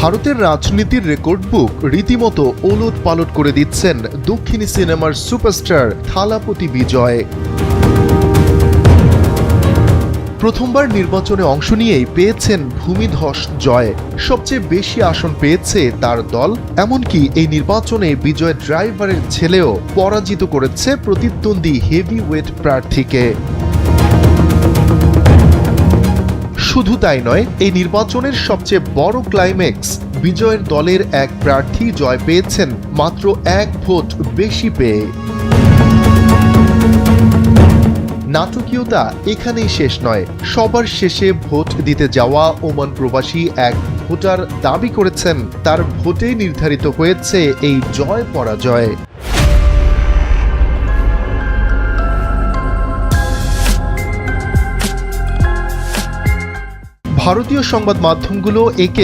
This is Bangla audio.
ভারতের রাজনীতির রেকর্ড বুক রীতিমতো ওলটপালট করে দিচ্ছেন দক্ষিণী সিনেমার সুপারস্টার থালাপতি বিজয়। প্রথমবার নির্বাচনে অংশ নিয়েই পেয়েছেন ভূমিধস জয়। সবচেয়ে বেশি আসন পেয়েছে তার দল। এমনকি এই নির্বাচনে বিজয় ড্রাইভারের ছেলেও পরাজিত করেছে প্রতিদ্বন্দ্বী হেভিওয়েট প্রার্থীকে। শুধু তাই নয়, এই নির্বাচনের সবচেয়ে বড় ক্লাইম্যাক্স, বিজয়ের দলের এক প্রার্থী জয় পেয়েছেন মাত্র 1 ভোট বেশি পেয়ে। নাটকীয়তা এখানেই শেষ নয়। সবার শেষে ভোট দিতে যাওয়া ওমান প্রবাসী এক ভোটার দাবি করেছেন তার ভোটে নির্ধারিত হয়েছে এই জয় পরাজয়। ভারতীয় সংবাদ মাধ্যমগুলো একে